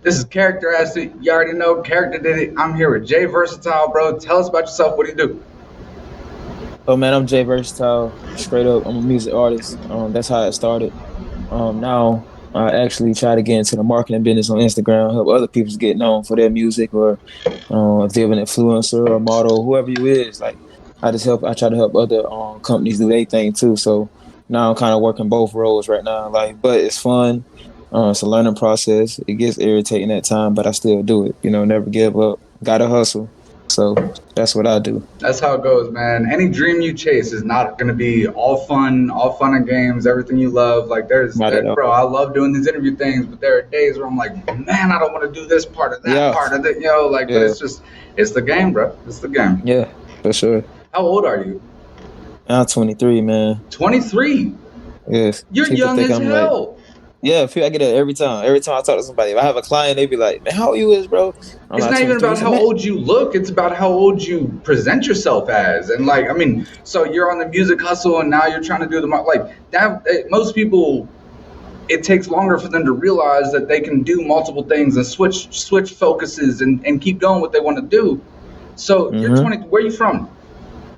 This is Character, as you already know. Character did it. I'm here with JVersatile, bro. Tell us about yourself. What do you do? Oh man, I'm JVersatile. Straight up, I'm a music artist. That's how it started. Now I actually try to get into the marketing business on Instagram, help other people get known for their music, or if they're an influencer or model, whoever you is. Like I just help. I try to help other companies do their thing too. So now I'm kind of working both roles right now. Like, but it's fun. It's a learning process. It gets irritating at time, but I still do it. Never give up. Gotta hustle. So that's what I do. That's how it goes, man. Any dream you chase is not going to be all fun and games, everything you love. Like, Not at bro, all. I love doing these interview things, but there are days where I'm like, man, I don't want to do this part of that Yeah, part of it, like, but yeah, it's the game, bro. It's the game. yeah, for sure. How old are you? I'm 23, man. 23. Yes, You're people young think as I'm like, hell. yeah. I get it every time. Every time I talk to somebody, if I have a client, they be like, "Man, how old you is, bro?" I'm It's like not even 23. He about said, how "Man, old you look, it's about how old you present yourself as. And like, I mean, so you're on the music hustle and now you're trying to do the like that. Most people, it takes longer for them to realize that they can do multiple things and switch focuses and keep doing what they want to do. So you're mm-hmm." 20. Where are you from?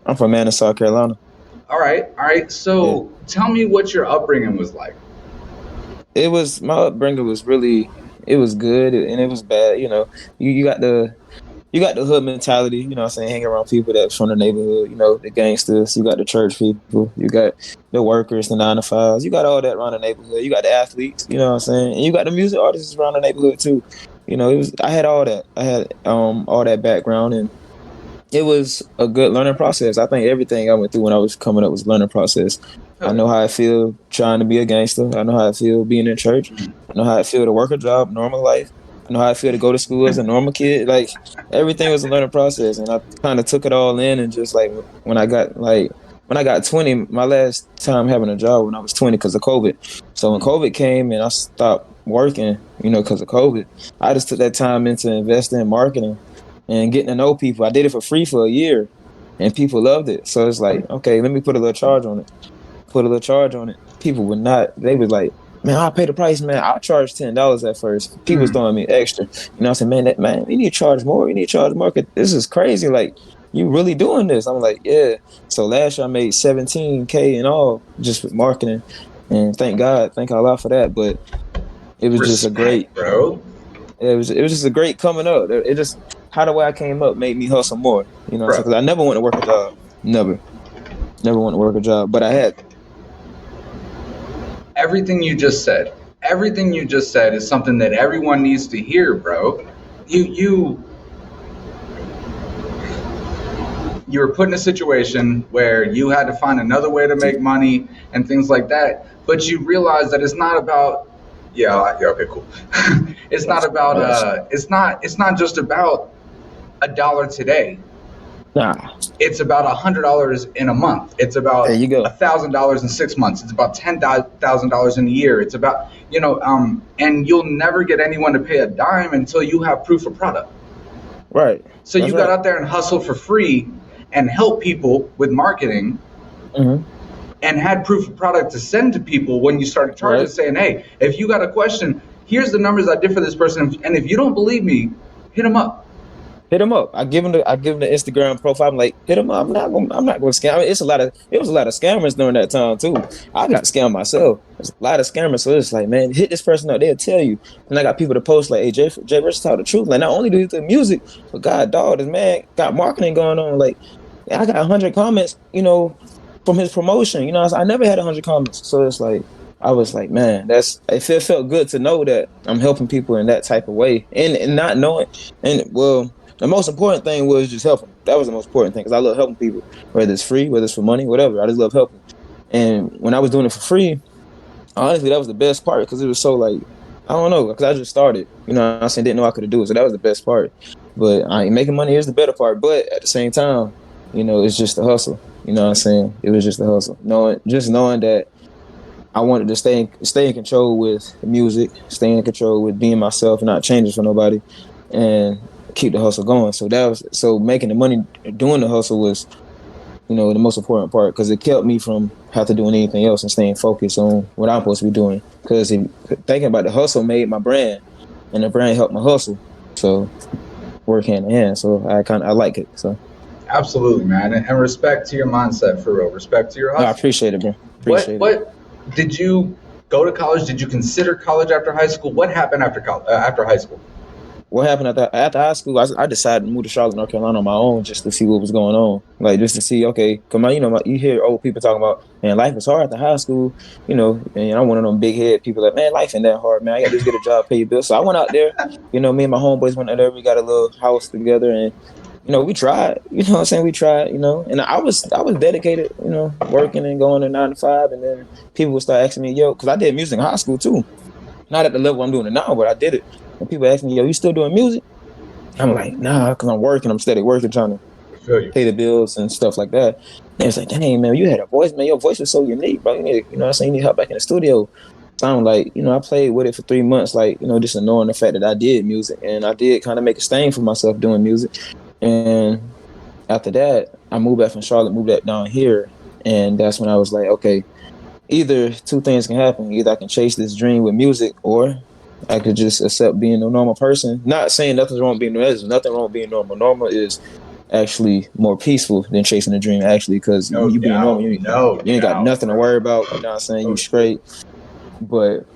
I'm from Manor, South Carolina. All right. Yeah, So tell me what your upbringing was like. it was my upbringing was really it was good and it was bad. You got the hood mentality. What I'm saying, hanging around people that's from the neighborhood. The gangsters. You got the church people. You got the workers, the 9 to 5s. You got all that around the neighborhood. You got the athletes. You know what I'm saying, and you got the music artists around the neighborhood too. It was. I had all that. I had all that background, and it was a good learning process. I think everything I went through when I was coming up was a learning process. I Hell know how I feel trying to be a gangster. I know how I feel being in church. yeah. I know how I feel to work a job, normal life. I know how I feel to go to school as a normal kid. Like everything was a learning process, and I kind of took it all in. And just like when I got 20, my last time having a job when I was 20 because of COVID. So when COVID came and I stopped working, because of COVID, I just took that time into investing in marketing and getting to know people. I did it for free for a year, and people loved it. So it's like, okay, let me put a little charge on it. Put a little charge on it. People would not. They was like, man, I'll pay the price, man. I'll charge $10 at first. People was Mm. throwing me extra. I said, man, you need to charge more. You need to charge more. 'Cause this is crazy. Like, you really doing this? I'm like, yeah. So last year I made 17K in all just with marketing, and thank Allah for that. But it was just a great Respect, bro. it was just a great coming up. It just how the way I came up made me hustle more. Bro, Because I never want to work a job. Never want to work a job. But I had everything you just said, everything you just said is something that everyone needs to hear, bro. You you were put in a situation where you had to find another way to make money and things like that, but you realize that it's not about yeah, okay, cool. It's not about it's not just about a dollar today. nah. It's about $100 in a month. It's There about you go. $1,000 in 6 months. It's about $10,000 in a year. It's about and you'll never get anyone to pay a dime until you have proof of product. Right. So That's you got right. out there and hustled for free and help people with marketing Hmm. and had proof of product to send to people when you started charging, Right. saying, hey, if you got a question, here's the numbers I did for this person. And if you don't believe me, hit them up. Hit them up. I give him the Instagram profile. I'm like, hit him up. I'm not going to scam. I mean, it was a lot of scammers during that time too. I got scammed myself. There's a lot of scammers. So it's like, man, hit this person up. They'll tell you. And I got people to post like, hey, Jay Versatile, the truth. Like, not only do you do music, but God, dog, this man got marketing going on. Like, I got 100 comments, from his promotion. I never had 100 comments. So it's like, I was like, man, it felt good to know that I'm helping people in that type of way, and not knowing, and well, the most important thing was just helping. That was the most important thing because I love helping people, whether it's free, whether it's for money, whatever. I just love helping. And when I was doing it for free, honestly, that was the best part because it was so like, I don't know, because I just started. I said didn't know I could do it, so that was the best part. But making money is the better part. But at the same time, it's just the hustle. You know what I'm saying? It was just the hustle. Knowing that I wanted to stay in control with the music, stay in control with being myself, and not changing for nobody, and keep the hustle going. So making the money doing the hustle was, the most important part because it kept me from have to doing anything else and staying focused on what I'm supposed to be doing. Because thinking about the hustle made my brand. and the brand helped my hustle. So work hand in hand. So I like it. So Absolutely, man, and respect to your mindset for real. Respect to your no, I hustle. appreciate it, bro. What Appreciate it. what did you go to college? Did you consider college after high school? What happened after after high school? What happened after high school? I decided to move to Charlotte, North Carolina on my own just to see what was going on. Like just to see, okay, come on, you hear old people talking about, man, life is hard after high school, and I'm one of them big head people that, man, life ain't that hard, man. I got to just get a job, pay your bills. So I went out there, me and my homeboys went out there, we got a little house together, and we tried, what I'm saying? We tried, and I was dedicated, working and going to 9 to 5, and then people would start asking me, yo, because I did music in high school too. Not at the level I'm doing it now, but I did it. And people ask me, yo, you still doing music? I'm like, nah, because I'm working. I'm steady working, trying to pay the bills and stuff like that. And it's like, dang, man, you had a voice, man. Your voice was so unique, bro. You need, what I'm saying? You need help back in the studio. So I'm like, I played with it for 3 months, like, just ignoring the fact that I did music. And I did kind of make a stain for myself doing music. And after that, I moved back from Charlotte, moved back down here. And that's when I was like, okay, either two things can happen. Either I can chase this dream with music, or I could just accept being a normal person. Not saying nothing's wrong with being normal. There's nothing wrong with being normal. Normal is actually more peaceful than chasing a dream, actually, because you being normal, you ain't got nothing to worry about. You know what I'm saying? You straight. But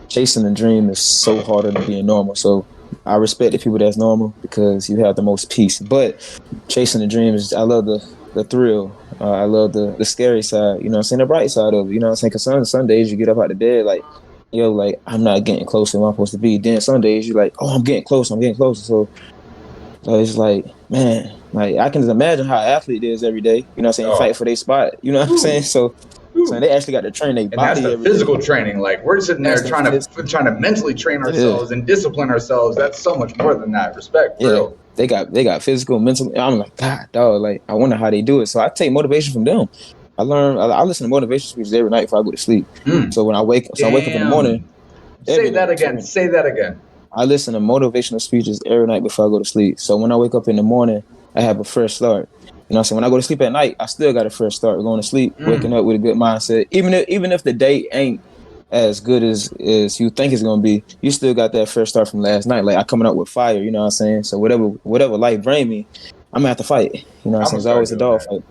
chasing a dream is so harder than being normal. So I respect the people that's normal because you have the most peace. But chasing the dream is, I love the thrill. I love the scary side, the bright side of it, because some days you get up out of bed like, yo, like, I'm not getting closer to where I'm supposed to be. Then some days you're like, oh, I'm getting closer. So it's like, man, like, I can just imagine how an athlete is every day, fight for their spot, you know what I'm saying? So they actually got to train their body. And that's the physical training. Like, we're sitting there trying to mentally train ourselves and discipline ourselves. That's so much more than that. Respect, real. They got physical, mental. I'm like, God, dog. Like, I wonder how they do it. So I take motivation from them. I listen to motivation speeches every night before I go to sleep. So when I wake up in the morning. Say that again. I listen to motivational speeches every night before I go to sleep. So when I wake up in the morning, I have a fresh start. So when I go to sleep at night, I still got a fresh start. Going to sleep, waking up with a good mindset. Even if the day ain't as good as you think it's gonna be, you still got that fresh start from last night. Like, I coming up with fire, you know what I'm saying? So whatever life bring me, I'm gonna have to fight. You know what I'm saying? It's always a dog fight.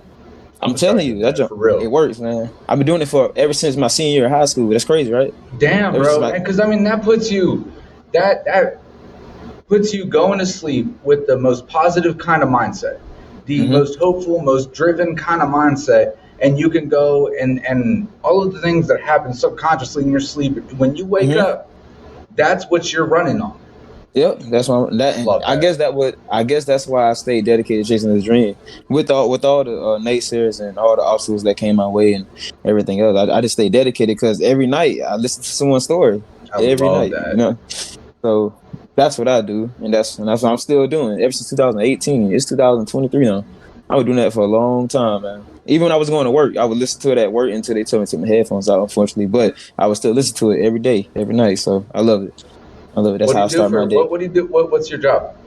I'm telling you, it works, man. I've been doing it ever since my senior year of high school. That's crazy, right? Damn, bro. Because that puts you that puts you going to sleep with the most positive kind of mindset, the most hopeful, most driven kind of mindset. And you can go and all of the things that happen subconsciously in your sleep, when you wake up, that's what you're running on. Yep, that's why. I guess that's why I stayed dedicated to chasing this dream. With all the naysayers and all the obstacles that came my way and everything else, I just stayed dedicated because every night I listen to someone's story. Every night, So that's what I do, and that's what I'm still doing ever since 2018. It's 2023 now. I was doing that for a long time, man. Even when I was going to work, I would listen to it at work until they told me to take my headphones out, unfortunately. But I would still listen to it every day, every night. So I love it. That's how I start my day. What do you do? What's your job?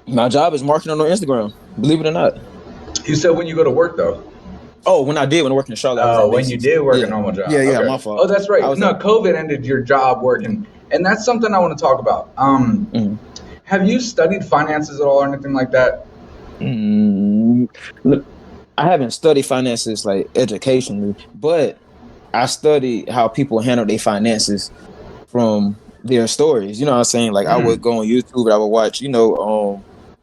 My job is marketing on Instagram. Believe it or not. You said when you go to work, though. Oh, when I work in Charlotte. Oh, when you did work a normal job. Yeah, okay. My fault. Oh, that's right. COVID ended your job working, and that's something I want to talk about. Have you studied finances at all or anything like that? Look, I haven't studied finances like educationally, but I studied how people handle their finances from their stories. You know what I'm saying? Like, I would go on YouTube and I would watch,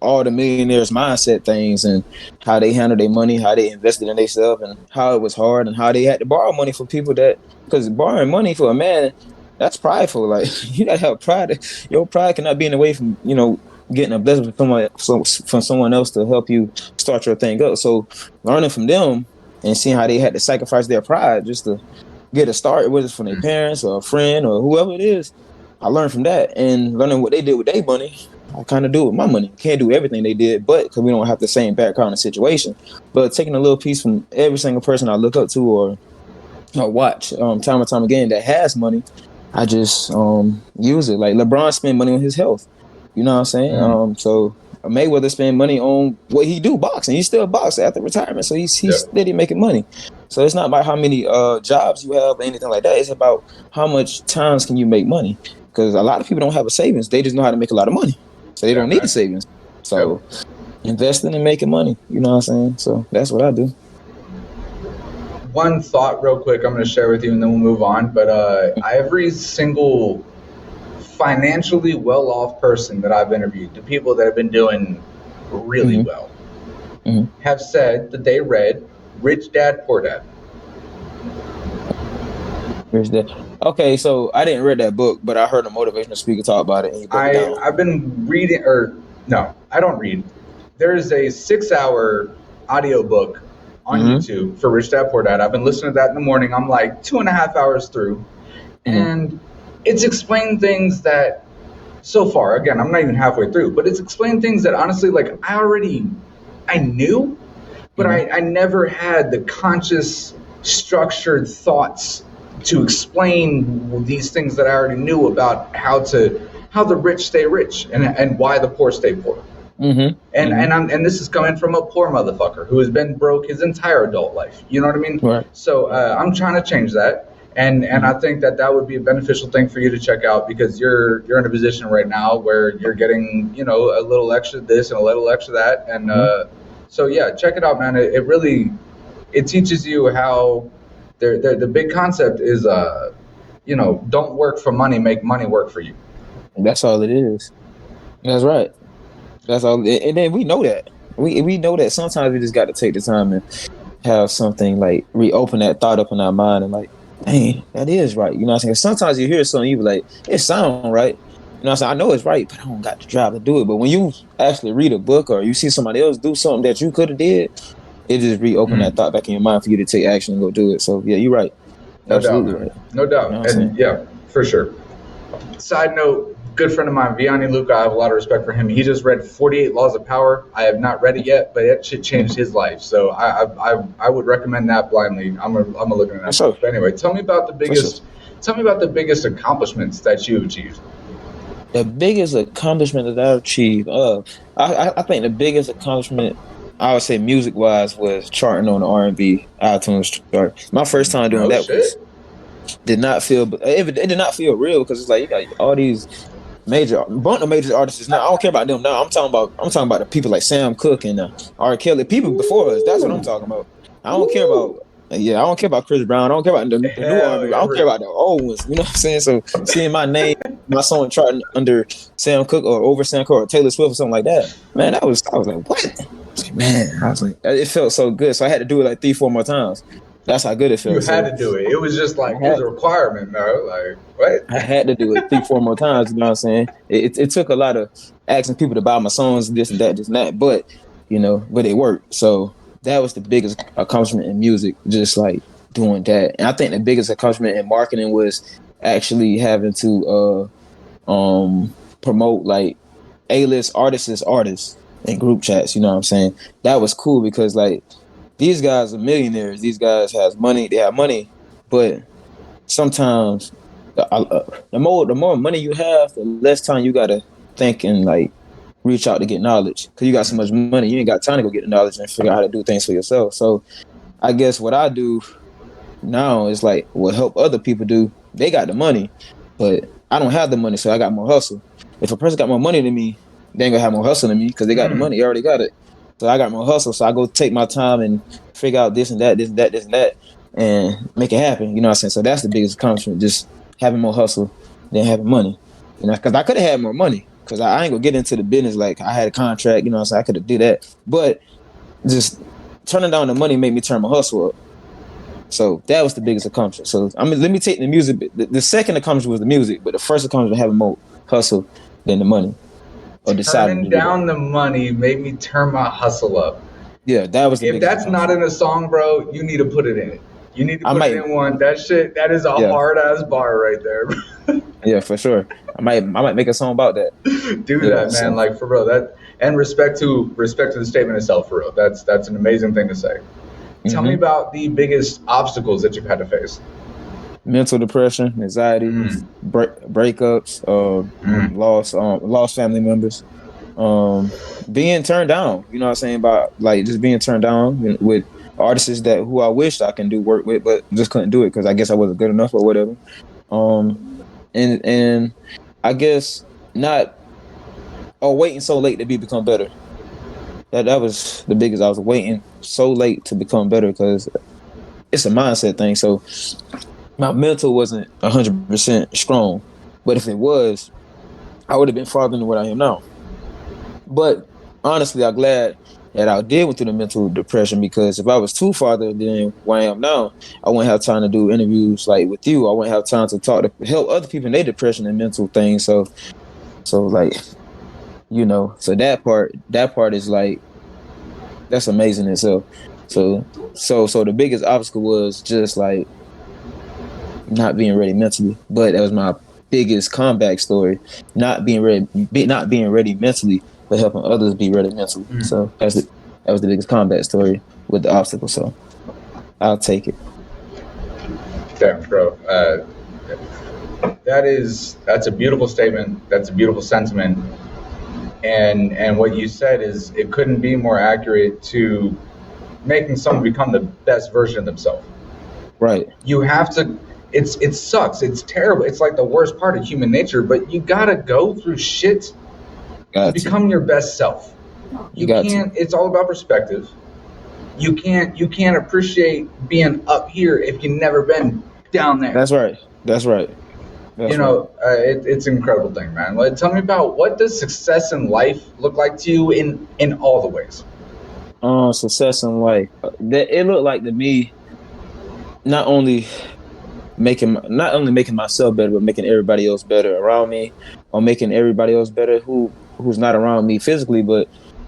all the millionaires' mindset things and how they handle their money, how they invested in themselves, and how it was hard, and how they had to borrow money from people because borrowing money for a man, that's prideful. Like, you gotta have pride. Your pride cannot be in the way from, getting a blessing from someone else to help you start your thing up. So learning from them and seeing how they had to sacrifice their pride just to get a start, whether it's from their parents or a friend or whoever it is, I learned from that. And learning what they did with their money, I kind of do with my money. Can't do everything they did, but because we don't have the same background and situation. But taking a little piece from every single person I look up to or watch time and time again that has money, I just use it. Like, LeBron spent money on his health. You know what I'm saying? So Mayweather spend money on what he do, boxing. He still boxes after retirement, so he's steady making money. So it's not about how many jobs you have or anything like that. It's about how much times can you make money. because a lot of people don't have a savings. They just know how to make a lot of money, so they don't need a savings. So investing and making money, you know what I'm saying? So that's what I do. One thought real quick I'm going to share with you and then we'll move on. But every single financially well-off person that I've interviewed, the people that have been doing really well, have said that they read Rich Dad, Poor Dad. Rich Dad. Okay, so I didn't read that book, but I heard a motivational speaker talk about it. And he broke it down. I've been reading, no, I don't read. There is a 6-hour audiobook on YouTube for Rich Dad Poor Dad. I've been listening to that in the morning. I'm like 2.5 hours through, and it's explained things that so far, again, I'm not even halfway through, but it's explained things that honestly, like I knew, but I never had the conscious, structured thoughts to explain these things that I already knew about how the rich stay rich and why the poor stay poor. And this is coming from a poor motherfucker who has been broke his entire adult life. You know what I mean? Right. So I'm trying to change that, and I think that would be a beneficial thing for you to check out, because you're in a position right now where you're getting a little extra this and a little extra that, and so yeah, check it out, man. It really teaches you how the big concept is don't work for money, make money work for you. That's all it is. That's right. That's all, and then we know that. We know that sometimes we just got to take the time and have something like reopen that thought up in our mind and like, dang, that is right. You know what I'm saying? Sometimes you hear something, you be like, it sounds right. You know what I'm saying? I know it's right, but I don't got the drive to do it. But when you actually read a book or you see somebody else do something that you could have did, it just reopen that thought back in your mind for you to take action and go do it. So yeah, you're right. Absolutely right. No doubt. You know and yeah, for sure. Side note, good friend of mine, Vianney Luca, I have a lot of respect for him. He just read 48 Laws of Power. I have not read it yet, but that shit changed his life. So I would recommend that blindly. I'm gonna look at that. Sure. But anyway, tell me about the biggest accomplishments that you achieved. The biggest accomplishment that I've achieved, I think the biggest accomplishment, I would say music-wise, was charting on the R&B iTunes chart. My first time doing that did not feel real, because it's like you got all these major artists now. I don't care about them now. I'm talking about the people like Sam Cooke and R. Kelly, people before us. That's what I'm talking about. I don't care about Chris Brown. I don't care about the new R&B. I don't care about the old ones. You know what I'm saying? So seeing my name, my song charting under Sam Cooke or over Sam Cooke or Taylor Swift or something like that, man, I was like, what? Man, I was like, it felt so good. So I had to do it like 3-4 more times. That's how good it felt. You had to do it. It was just like, it was a requirement, bro. Like, what? I had to do it 3-4 more times. You know what I'm saying? It took a lot of asking people to buy my songs, this and that, but it worked. So that was the biggest accomplishment in music, just like doing that. And I think the biggest accomplishment in marketing was actually having to promote like A-list artists in group chats. You know what I'm saying? That was cool, because like, these guys are millionaires. These guys have money. They have money, but sometimes the more money you have, the less time you gotta think and like reach out to get knowledge. Because you got so much money, you ain't got time to go get the knowledge and figure out how to do things for yourself. So, I guess what I do now is like what help other people do. They got the money, but I don't have the money, so I got more hustle. If a person got more money than me, they ain't gonna have more hustle than me because they got the money. They already got it. So I got more hustle. So I go take my time and figure out this and that, and make it happen. You know what I'm saying? So that's the biggest accomplishment, just having more hustle than having money. Because I could have had more money, because I ain't gonna get into the business like I had a contract. You know what I'm saying? I could have did that, but just turning down the money made me turn my hustle up. So that was the biggest accomplishment. So let me take the music. The second accomplishment was the music, but the first accomplishment was having more hustle than the money. Turning down the money made me turn my hustle up. Yeah, that was the If that's not in a song, bro, you need to put it in it. You need to put it in one. That is a hard ass bar right there. Yeah, for sure. I might make a song about that. Do that, man. So. Like, for real. That, and respect to the statement itself, for real. That's an amazing thing to say. Tell me about the biggest obstacles that you've had to face. Mental depression, anxiety, breakups, lost family members, being turned down. You know what I'm saying? About like just being turned down with artists who I wished I can do work with, but just couldn't do it because I guess I wasn't good enough or whatever. And I guess not, or waiting so late to become better. That was the biggest. I was waiting so late to become better because it's a mindset thing. So my mental wasn't 100% strong, but if it was, I would have been farther than what I am now. But honestly, I'm glad that I did went through the mental depression, because if I was too farther than where I am now, I wouldn't have time to do interviews like with you. I wouldn't have time to talk to help other people in their depression and mental things. So like, so that part is like, that's amazing in itself. So the biggest obstacle was just like not being ready mentally. But that was my biggest comeback story. Not being ready mentally, but helping others be ready mentally. Mm. So that was the biggest comeback story with the obstacle. So I'll take it. Damn, bro. That's a beautiful statement. That's a beautiful sentiment. And what you said is, it couldn't be more accurate to making someone become the best version of themselves. Right. You have to. It sucks. It's terrible. It's like the worst part of human nature. But you gotta go through shit to become your best self. You can't. It's all about perspective. You can't appreciate being up here if you've never been down there. That's right. It's an incredible thing, man. Like, tell me about, what does success in life look like to you in all the ways? Success in life. It looked like to me, not only making myself better, but making everybody else better around me, or making everybody else better who's not around me physically, but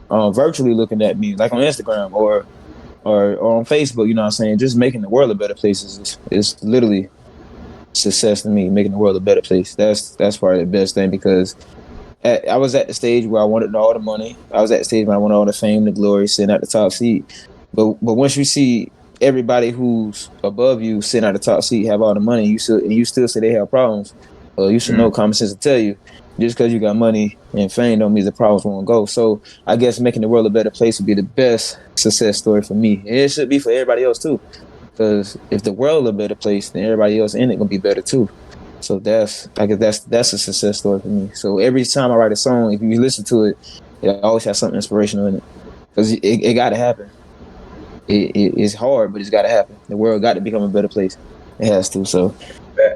virtually looking at me, like on Instagram or on Facebook. You know what I'm saying? Just making the world a better place is literally success to me. Making the world a better place. That's probably the best thing, because I was at the stage where I wanted all the money. I was at the stage where I wanted all the fame, the glory, sitting at the top seat. But once you see everybody who's above you sitting at the top seat have all the money, you still say they have problems, you should know common sense to tell you, just because you got money and fame don't mean the problems won't go. So I guess making the world a better place would be the best success story for me. And it should be for everybody else too. Because if the world is a better place, then everybody else in it gonna be better too. So that's a success story for me. So every time I write a song, if you listen to it, it always has something inspirational in it. Because it got to happen. It's hard, but it's got to happen. The world got to become a better place. It has to. So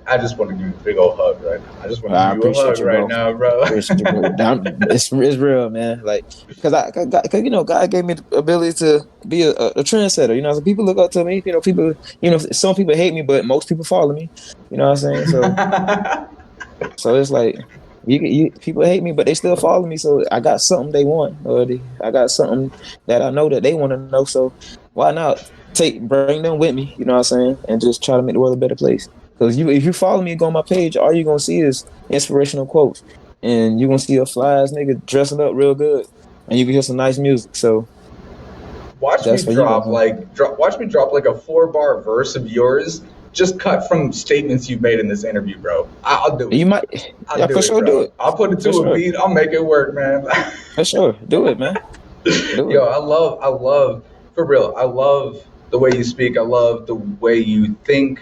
I just want to give you a big old hug right now. I just want to give you a hug right now, bro. It's real, man. Like, because God gave me the ability to be a trendsetter. You know, so people look up to me. People. Some people hate me, but most people follow me. You know what I'm saying? So it's like, people hate me, but they still follow me. So I got something they want, or I got something that I know that they want to know. So why not bring them with me? You know what I'm saying? And just try to make the world a better place. Because if you follow me, go on my page, all you're going to see is inspirational quotes. And you're going to see a fly-ass nigga dressing up real good. And you can hear some nice music. So watch me drop like a 4-bar verse of yours, just cut from statements you've made in this interview, bro. I'll do it. You might. Do it. I'll put it to a beat. I'll make it work, man. For sure. Do it, man. Yo, I love, for real, I love the way you speak. I love the way you think.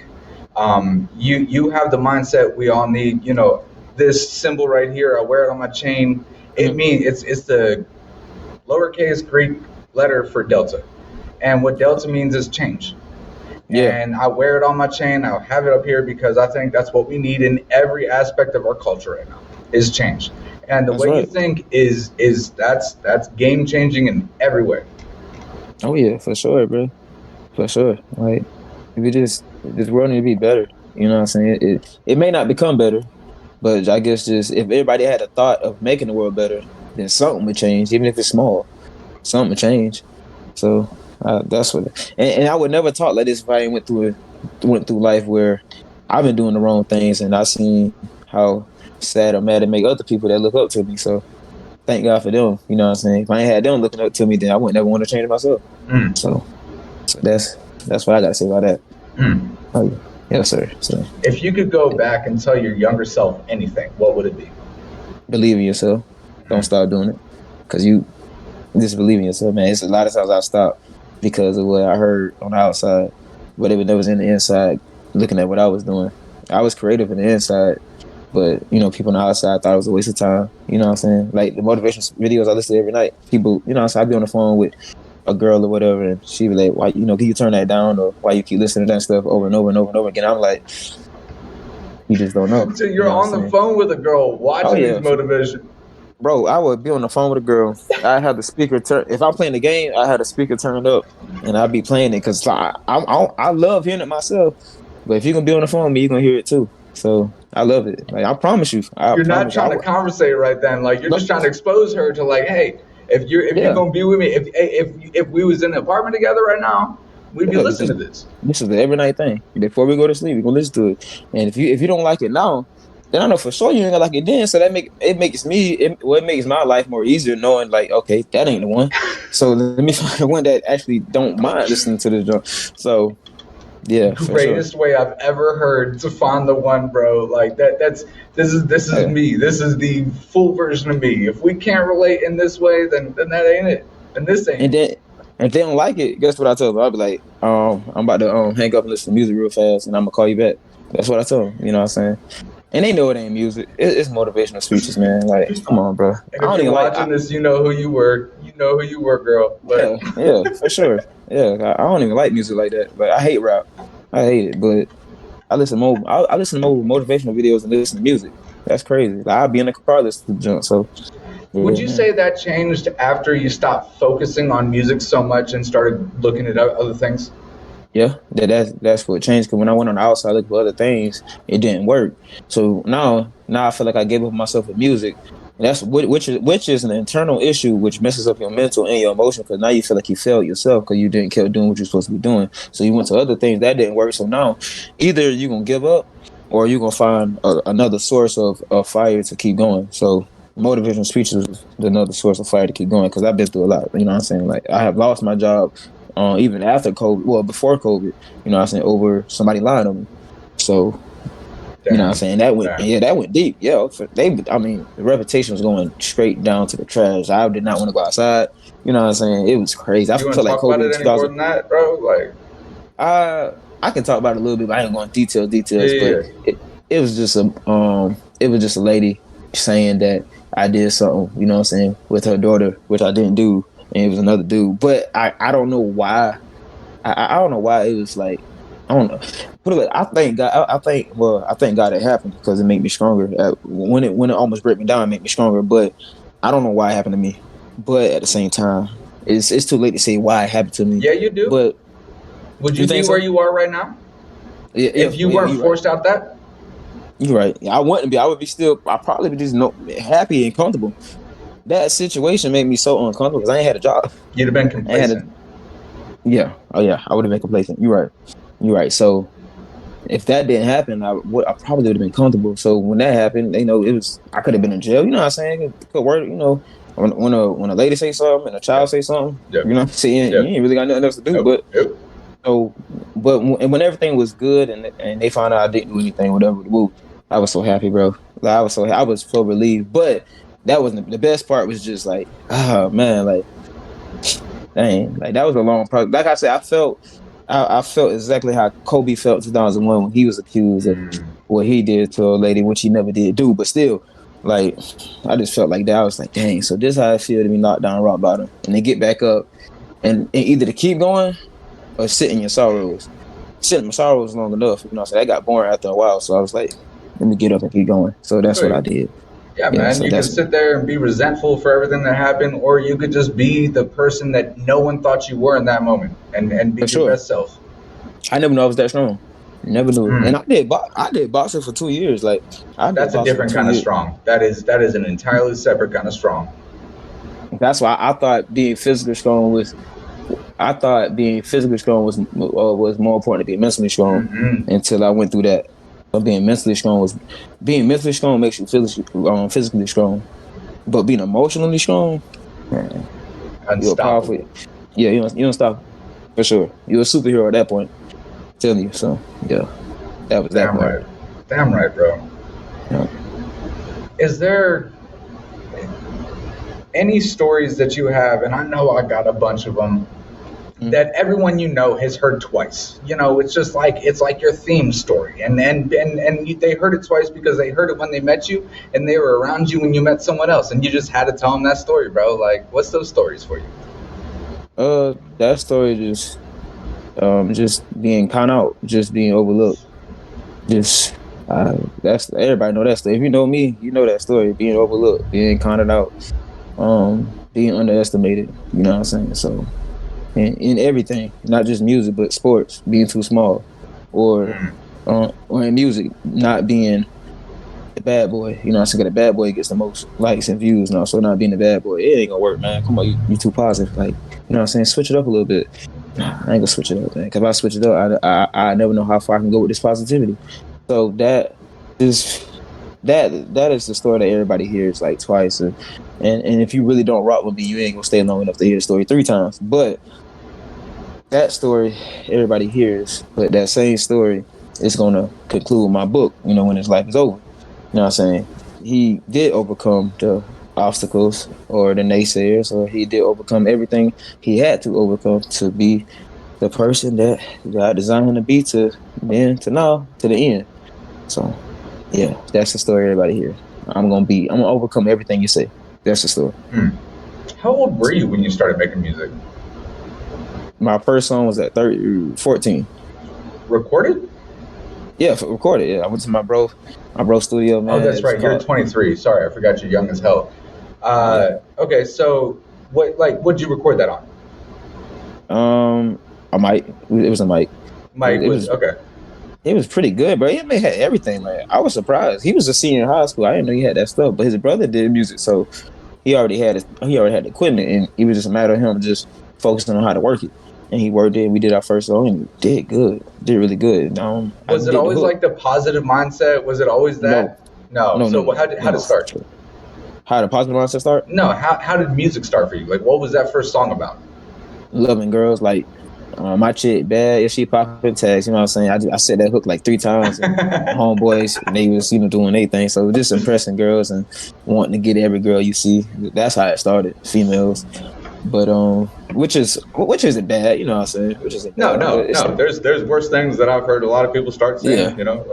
You have the mindset we all need. This symbol right here, I wear it on my chain. It means it's the lowercase Greek letter for Delta, and what Delta means is change. Yeah. And I wear it on my chain. I'll have it up here because I think that's what we need in every aspect of our culture right now, is change. And the way you think is that's game changing in every way. Oh yeah, for sure, bro. For sure. Like, this world need to be better. You know what I'm saying? It may not become better, but I guess just if everybody had a thought of making the world better, then something would change, even if it's small. Something would change. So that's what. And I would never talk like this if I went through life where I've been doing the wrong things and I seen how sad or mad it make other people that look up to me. So thank God for them. You know what I'm saying? If I ain't had them looking up to me, then I wouldn't ever want to change myself. So that's what I got to say about that. Oh, yeah. Yes, sir. So, if you could go back and tell your younger self anything, what would it be? Believe in yourself. Don't stop doing it. Because you just believe in yourself, man. It's a lot of times I stopped because of what I heard on the outside, but it was never in the inside looking at what I was doing. I was creative in the inside, But people on the outside thought it was a waste of time. You know what I'm saying? Like the motivation videos I listen to every night. People, so I'd be on the phone with a girl or whatever, and she'd be like, "Why, can you turn that down?" Or "Why you keep listening to that stuff over and over and over and over again?" I'm like, "You just don't know." So You you're know what on I'm the saying? phone with a girl Oh watching these yeah, motivation. bro. I would be on the phone with a girl. I had the speaker turn. If I'm playing the game, I had the speaker turned up, and I'd be playing it because I love hearing it myself. But if you're gonna be on the phone with me, you're gonna hear it too. So I love it. Like I promise you, I You're not promise you. trying to conversate right then. Like you're No, just trying to expose her to like, hey, if you're yeah, gonna be with me, if we was in an apartment together right now, we'd be yeah. listening to this. This is the every night thing. Before we go to sleep, we're gonna listen to it. And if you don't like it now, then I know for sure you ain't gonna like it then. So it makes my life more easier knowing like, okay, that ain't the one. So let me find the one that actually don't mind listening to the drum. So yeah, for sure. Greatest way I've ever heard to find the one, bro. Like this is Yeah. me. This is the full version of me. If we can't relate in this way, then that ain't it. And this ain't And it. then if they don't like it, guess what I tell them? I'll be like, I'm about to hang up and listen to music real fast, and I'm gonna call you back. That's what I tell them. You know what I'm saying? And they know it ain't music. It's motivational speeches, man. Like, come on, bro. And I if don't you're even like. watching this, you know who you were. You know who you were, girl. But Yeah, for sure. Yeah, I don't even like music like that. But I hate rap. I hate it. But I listen to more motivational videos than listen to music. That's crazy. Like, I'll be in the car listening to junk. So would yeah, you man. say that changed after you stopped focusing on music so much and started looking at other things? Yeah, that's what changed. Because when I went on the outside looking for other things, it didn't work. So now I feel like I gave up myself with music. And that's which is an internal issue which messes up your mental and your emotion because now you feel like you failed yourself because you didn't keep doing what you're supposed to be doing. So you went to other things that didn't work. So now either you're gonna give up or you're gonna find another source of fire to keep going. So motivational speeches is another source of fire to keep going because I've been through a lot. You know what I'm saying? Like I have lost my job even after COVID, well, before COVID, you know what I'm saying, over somebody lying on me. So, you know what I'm Damn. saying, that went, Damn. yeah, that went deep. Yeah, the reputation was going straight down to the trash. I did not want to go outside. You know what I'm saying? It was crazy. I You want to felt like talk about COVID in it any more 2000. than that, bro? Like, I can talk about it a little bit, but I ain't going yeah, details. yeah, But it was just a lady saying that I did something, you know what I'm saying, with her daughter, which I didn't do, and it was another dude. But I don't know why. I don't know why it was like I don't know. Put it like I thank God. I thank God it happened because it made me stronger. When it almost broke me down, it made me stronger. But I don't know why it happened to me. But at the same time, it's too late to say why it happened to me. yeah. You do. But Would you you be think where so? you are right now Yeah, if you yeah, weren't you're right. forced out that? You're right. Yeah, I wouldn't be. I would be still. I probably be just no happy and comfortable. That situation made me so uncomfortable because I ain't had a job. You'd have been I ain't had a. complacent. Yeah. Oh yeah. I would have been complacent. You're right. You're right. So if that didn't happen, I probably would have been comfortable. So when that happened, it was I could have been in jail. You know what I'm saying? It could work. When a lady say something and a child Yep. say something, Yep. you know what I'm saying? You Yep. ain't really got nothing else to do. Nope. But Yep. so, but when everything was good and they found out I didn't do anything, whatever, woo, I was so happy, bro. Like, I was so relieved. But that wasn't the best part. Was just like, oh man, like dang, like that was a long process. Like I said, I felt exactly how Kobe felt 2001 when he was accused of what he did to a lady, which he never did do. But still, like I just felt like that. I was like, dang. So this is how I feel to be knocked down rock bottom, and then get back up, and either to keep going or sit in your sorrows. Sit in my sorrows long enough, you know. So that got boring after a while. So I was like, let me get up and keep going. So that's what I did. Yeah, Yeah. man, So you could that's sit there and be resentful for everything that happened, or you could just be the person that no one thought you were in that moment and be for your sure. best self. I never knew I was that strong. Never knew. And Mm, I did boxing for 2 years. Like I did that's a boxing for different two kind of years. strong. That is an entirely separate kind of strong. That's why I thought being physically strong was. I thought being physically strong was more important than being mentally strong. Hmm. Until I went through that. But being mentally strong makes you physically strong. But being emotionally strong, man, you're a powerful. Unstoppable. Yeah, you don't stop for sure. You're a superhero at that point. I'm telling you. So yeah, that was that Damn part. right. Damn right, bro. Yeah. Is there any stories that you have, and I know I got a bunch of them, that everyone has heard twice. It's just like it's like your theme story, and they heard it twice because they heard it when they met you, and they were around you when you met someone else, and you just had to tell them that story, bro. Like, what's those stories for you? That story just being count out, just being overlooked. Just that's everybody know that story. If you know me, you know that story. Being overlooked, being counted out, being underestimated. You know what I'm saying? So, in everything, not just music, but sports, being too small, or in music, not being the bad boy. You know what I'm saying? The bad boy gets the most likes and views now. So not being the bad boy, it ain't gonna work, man. Come on, you too positive. Like, you know what I'm saying? Switch it up a little bit. I ain't gonna switch it up, man. Cause if I switch it up, I never know how far I can go with this positivity. So that is the story that everybody hears like twice, and if you really don't rock with me, you ain't gonna stay long enough to hear the story 3 times. But that story everybody hears, but that same story is gonna conclude my book. When his life is over. You know what I'm saying? He did overcome the obstacles or the naysayers, or he did overcome everything he had to overcome to be the person that God designed him to be, to now, to the end. So, yeah, that's the story everybody here. I'm gonna overcome everything you say. That's the story. How old were you when you started making music? My first song was at 14. Recorded? Yeah, recorded. Yeah, I went to my bro studio, man. Oh, that's right. You're 23. Sorry, I forgot you're young as hell. Okay, so what'd you record that on? A mic. It was a mic. It was okay. It was pretty good, bro. He had everything. Like, I was surprised. He was a senior in high school. I didn't know he had that stuff. But his brother did music, so he already had the equipment, and it was just a matter of him just focusing on how to work it. And he worked it. We did our first song, and did good. Did really good. Was it always like the positive mindset? Was it always that? No. So how did it start? How did positive mindset start? No. How did music start for you? Like, what was that first song about? Loving girls, like. My chick bad if she popping tags, you know what I'm saying? I said that hook like 3 times, and homeboys, and they was doing their thing. So just impressing girls and wanting to get every girl you see. That's how it started, females. But which isn't bad, you know what I'm saying? Which isn't bad. No. There's worse things that I've heard a lot of people start saying. Yeah.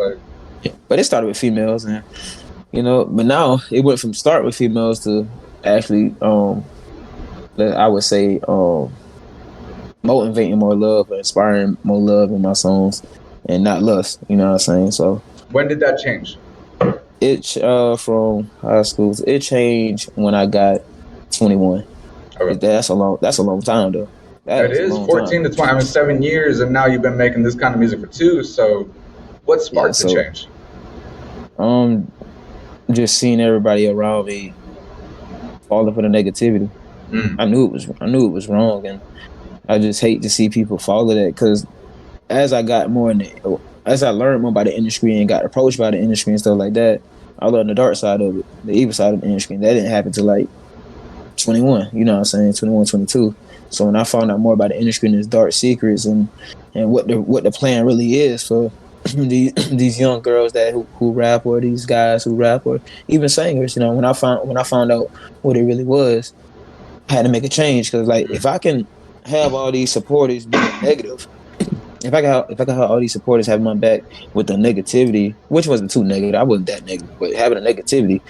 But it started with females, and but now it went from start with females to actually I would say motivating more love or inspiring more love in my songs, and not lust. You know what I'm saying? So when did that change? It from high school. It changed when I got 21. Okay. That's a long time though. It is 14 to 20. I mean, 7 years, and now you've been making this kind of music for 2. So what sparked the change? Just seeing everybody around me falling for the negativity. I knew it was wrong, and I just hate to see people follow that, because as I got more as I learned more about the industry and got approached by the industry and stuff like that, I learned the dark side of it, the evil side of the industry. And that didn't happen till like 21, you know what I'm saying, 21, 22. So when I found out more about the industry and its dark secrets and what the plan really is for these young girls who rap, or these guys who rap, or even singers, when I found out what it really was, I had to make a change, because like, if I can have all these supporters being negative, if I can have all these supporters having my back with the negativity, which wasn't too negative, I wasn't that negative, but having a negativity,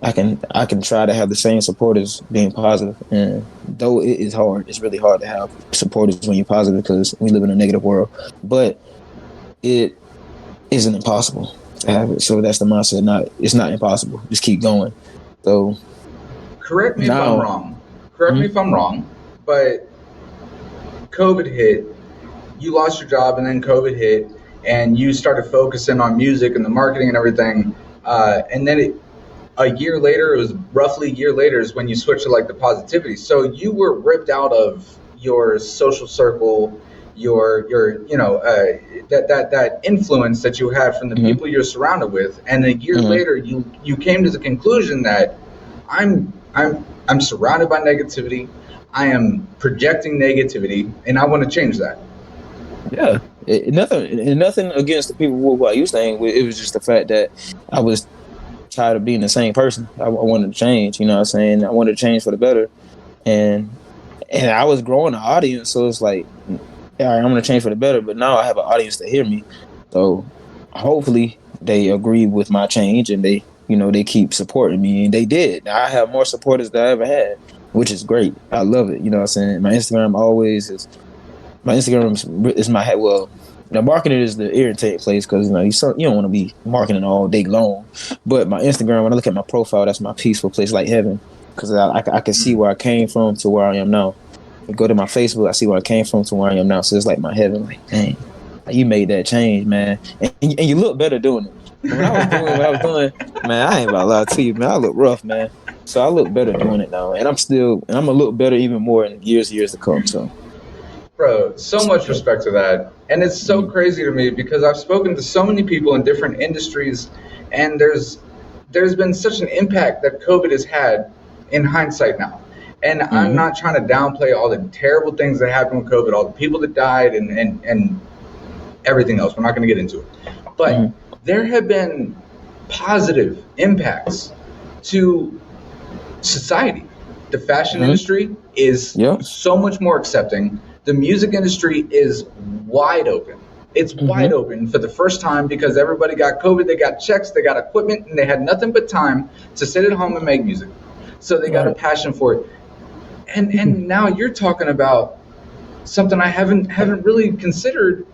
I can try to have the same supporters being positive. And though it is hard, it's really hard to have supporters when you're positive, because we live in a negative world. But it isn't impossible to have it. So that's the mindset. It's not impossible. Just keep going. So correct me if I'm wrong, but COVID hit, you lost your job, and then COVID hit, and you started focusing on music and the marketing and everything. And then a year later, it was roughly a year later, is when you switched to like the positivity. So you were ripped out of your social circle, your that influence that you had from the people you're surrounded with. And a year later, you came to the conclusion that I'm surrounded by negativity. I am projecting negativity, and I want to change that. Yeah, nothing against the people who I used to hang with. It was just the fact that I was tired of being the same person. I wanted to change. You know what I'm saying? I wanted to change for the better, and And I was growing an audience, so it's like, all right, I'm gonna change for the better. But now I have an audience to hear me, so hopefully they agree with my change and they, they keep supporting me, and they did. Now I have more supporters than I ever had, which is great. I love it. You know what I'm saying? My Instagram is my well. Now marketing is the irritating place because you don't want to be marketing all day long. But my Instagram, when I look at my profile, that's my peaceful place, like heaven, because I can see where I came from to where I am now. I go to my Facebook, I see where I came from to where I am now. So it's like my heaven. Like, dang, you made that change, man, and you look better doing it. When I was doing what I was doing, man, I ain't about to lie to you, man. I look rough, man. So I look better doing it now, and I'm gonna look better even more in years to come. So. Bro, so much respect to that. And it's so crazy to me because I've spoken to so many people in different industries, and there's been such an impact that COVID has had in hindsight now. And I'm not trying to downplay all the terrible things that happened with COVID, all the people that died and everything else. We're not going to get into it. But there have been positive impacts to society. The fashion industry is so much more accepting. The music industry is wide open. It's wide open for the first time because everybody got COVID, they got checks, they got equipment, and they had nothing but time to sit at home and make music. So they got a passion for it. And now you're talking about something I haven't really considered.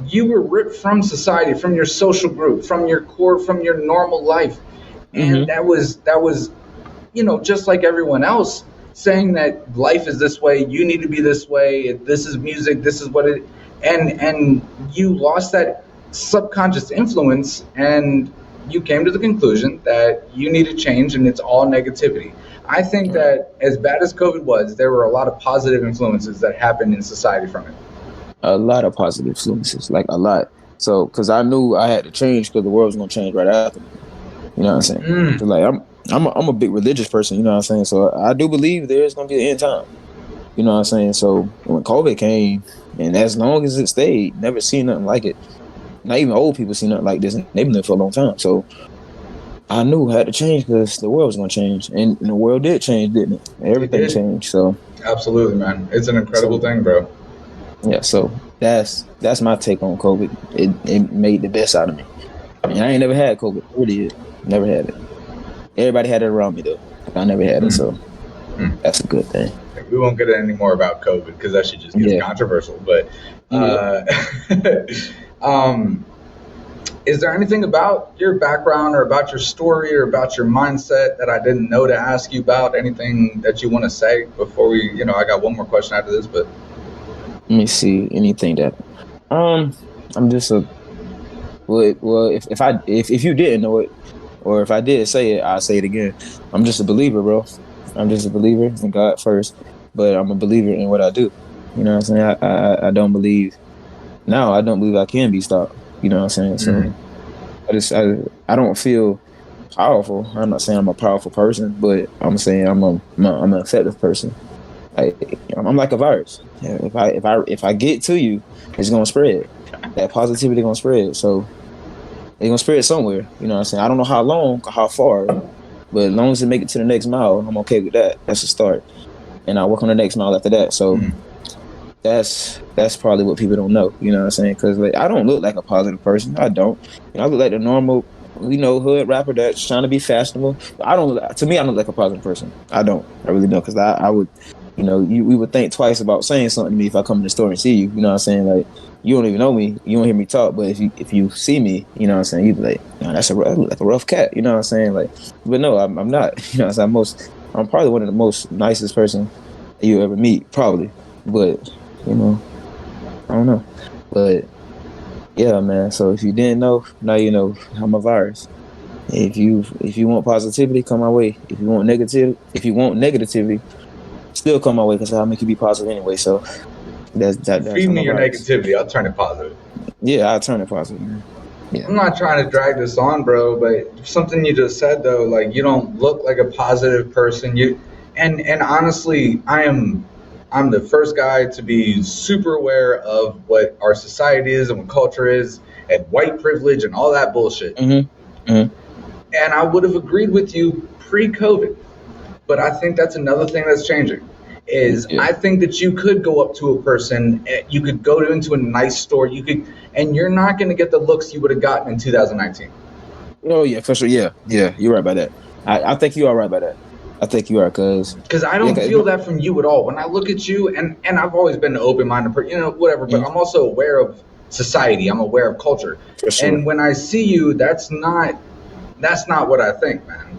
You were ripped from society, from your social group, from your core, from your normal life. And that was, just like everyone else, saying that life is this way, you need to be this way, this is music, this is what it, and you lost that subconscious influence, and you came to the conclusion that you need to change, and it's all negativity. I think that as bad as COVID was, there were a lot of positive influences that happened in society from it. A lot of positive influences, like a lot. So, because I knew I had to change because the world was going to change right after me. You know what I'm saying? So like, I'm a big religious person, you know what I'm saying? So I do believe there's going to be an end time. You know what I'm saying? So when COVID came, and as long as it stayed, never seen nothing like it. Not even old people see nothing like this, and they've been there for a long time. So I knew I had to change because the world was going to change. And the world did change, didn't it? Everything changed. So absolutely, man. It's an incredible thing, bro. Yeah, so that's my take on COVID. It made the best out of me. I mean, I ain't never had COVID. I really did. Never had it. Everybody had it around me though. I never had it, so that's a good thing. We won't get any more about COVID because that shit just gets controversial. But is there anything about your background or about your story or about your mindset that I didn't know to ask you about? Anything that you want to say before we? I got one more question after this, but let me see. Anything that I'm just a well. If you didn't know it, or if I did say it, I'll say it again. I'm just a believer, bro. I'm just a believer in God first, but I'm a believer in what I do. You know what I'm saying? I don't believe now. I don't believe I can be stopped. You know what I'm saying? So I don't feel powerful. I'm not saying I'm a powerful person, but I'm saying I'm an effective person. I'm like a virus. If I get to you, it's gonna spread. That positivity gonna spread. So it's gonna spread somewhere. You know what I'm saying? I don't know how long, how far, but as long as it make it to the next mile, I'm okay with that. That's a start. And I work on the next mile after that. So that's probably what people don't know. You know what I'm saying? Because I don't look like a positive person. I don't. I look like the normal, hood rapper that's trying to be fashionable. To me, I don't look like a positive person. I don't. I really don't. Because I would, we would think twice about saying something to me if I come in the store and see you. You know what I'm saying? Like, you don't even know me. You don't hear me talk. But if you see me, you know what I'm saying? You'd be like, I look like a rough cat. You know what I'm saying? Like, but no, I'm not. You know what I'm saying? I'm probably one of the most nicest person that you ever meet, probably. But, I don't know. But, yeah, man. So if you didn't know, now you know. I'm a virus. If you want positivity, come my way. If you want negativity, still come my way because I'll make you be positive anyway. So that's feed me your negativity. I'll turn it positive. Yeah, I'll turn it positive, man. Yeah. I'm not trying to drag this on, bro, but something you just said though, like you don't look like a positive person. And honestly, I'm the first guy to be super aware of what our society is and what culture is and white privilege and all that bullshit. And I would have agreed with you pre-COVID. But I think that's another thing that's changing. Is Yeah. I think that you could go up to a person, you could go into a nice store, and you're not going to get the looks you would have gotten in 2019. Oh yeah, for sure. Yeah, yeah, you're right about that. I think you are right about that. I think you are Because I yeah, don't feel that from you at all. When I look at you, and I've always been an open-minded person, whatever. But I'm also aware of society. I'm aware of culture, for sure. and when I see you, that's not what I think, man.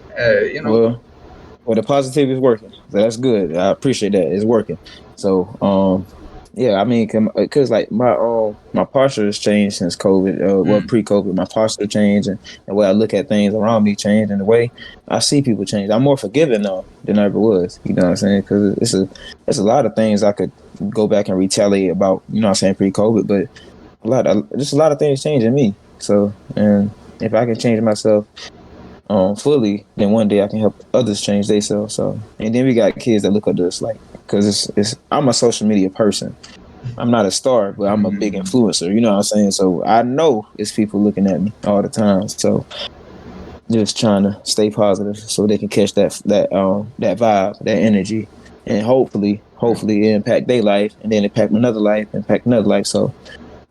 Well, the positive is working. So that's good. I appreciate that. It's working. So, yeah, I mean, cause like my posture has changed since COVID. Well, pre-COVID, my posture changed, and the way I look at things around me changed, and the way I see people change. I'm more forgiving now than I ever was. You know what I'm saying? Because it's a lot of things I could go back and retaliate about. You know what I'm saying? Pre-COVID, but just a lot of things changing me. So, and if I can change myself fully, then one day I can help others change themselves. So, and then we got kids that look up to us, like, because I'm a social media person. I'm not a star, but I'm a big influencer. You know what I'm saying? So I know it's people looking at me all the time. So just trying to stay positive so they can catch that vibe, that energy, and hopefully impact their life, and then impact another life. So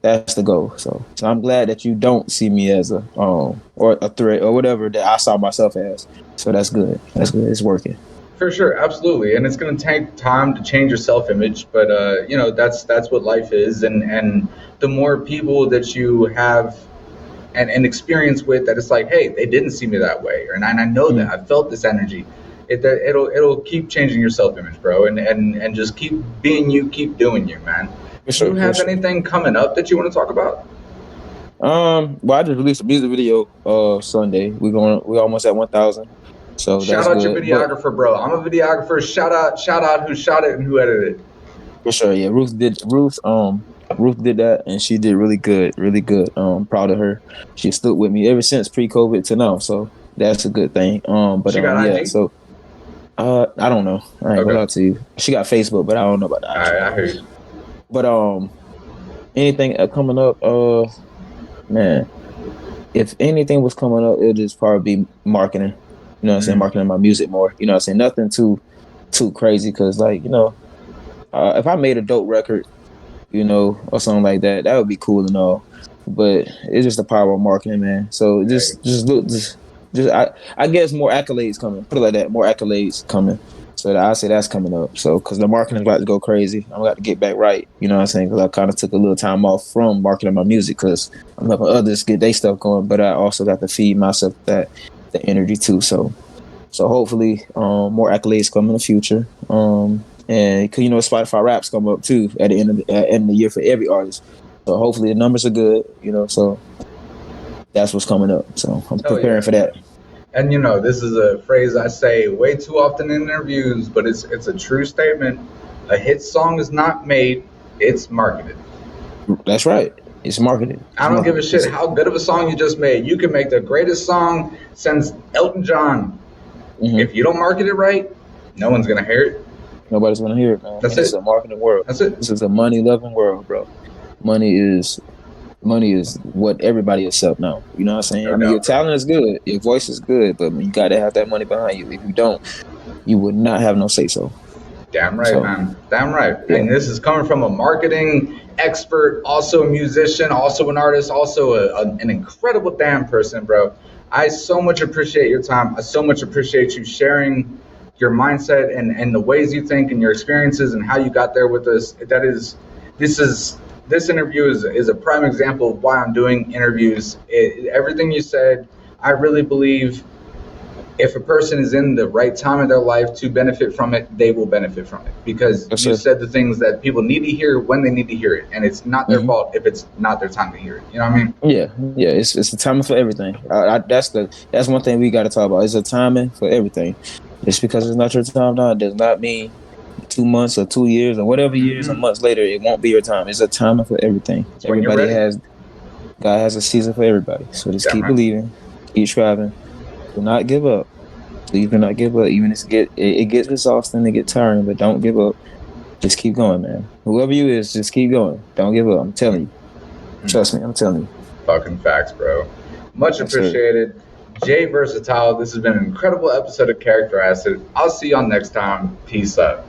that's the goal. So I'm glad that you don't see me as a or a threat or whatever that I saw myself as. So that's good. That's good. It's working. For sure, absolutely, and it's going to take time to change your self-image, but that's what life is, and the more people that you have and experience with that, it's like, hey, they didn't see me that way, and I know that I felt this energy. It'll keep changing your self-image, bro, and just keep being you, keep doing you, man. Do you have anything coming up that you want to talk about? Well, I just released a music video Sunday. We're almost at 1,000. So shout that's out good. your videographer, bro. I'm a videographer. Shout out who shot it and who edited it. For sure, yeah. Ruth did that, and she did really good, really good. Proud of her. She stood with me ever since pre-COVID to now, so that's a good thing. But she got yeah, IG? So I don't know. I ain't gonna lie to you. She got Facebook, but I don't know about the IG. All right, I heard you. But anything coming up? Man, if anything was coming up, it'd just probably be marketing. You know what I'm saying? Marketing my music more. You know what I'm saying? Nothing too crazy, because like, if I made a dope record, or something like that, that would be cool and all. But it's just the power of marketing, man. So I guess more accolades coming. Put it like that, more accolades coming. So I say that's coming up. So because the marketing is about to go crazy, I'm about to get back right. You know what I'm saying? Because I kind of took a little time off from marketing my music because I'm helping others get their stuff going, but I also got to feed myself the energy too. So hopefully more accolades come in the future. And Spotify Raps come up too at the end of the year for every artist. So hopefully the numbers are good. So that's what's coming up. So I'm preparing for that. And this is a phrase I say way too often in interviews, but it's a true statement. A hit song is not made, it's marketed. That's right. It's marketed. I don't give a shit how good of a song you just made. You can make the greatest song since Elton John. If you don't market it right, no one's gonna hear it. Nobody's gonna hear it, man. This is a marketing world. That's it. This is a money-loving world, bro. Money is what everybody accepts now. You know what I'm saying? I mean, your talent is good, your voice is good, but you got to have that money behind you. If you don't, you would not have no say so. Damn right, man. Damn right. Yeah. And this is coming from a marketing expert, also a musician, also an artist, also an incredible damn person, bro. I so much appreciate your time. I so much appreciate you sharing your mindset and the ways you think and your experiences and how you got there with us. This interview is a prime example of why I'm doing interviews. Everything you said, I really believe if a person is in the right time of their life to benefit from it, they will benefit from it, because you said the things that people need to hear when they need to hear it, and it's not their fault if it's not their time to hear it. You know what I mean? Yeah. It's the timing for everything. That's one thing we got to talk about. It's a timing for everything. Just because it's not your time now does not mean 2 months or 2 years or whatever years or months later it won't be your time. It's a timing for everything. God has a season for everybody. So just keep believing, keep striving. Do not give up. Please do not give up. Even if it gets exhausting, it gets tiring, but don't give up. Just keep going, man. Whoever you is, just keep going. Don't give up. I'm telling you. Trust me, I'm telling you. Fucking facts, bro. Much appreciated. JVersatile. This has been an incredible episode of Character Acid. I'll see y'all next time. Peace out.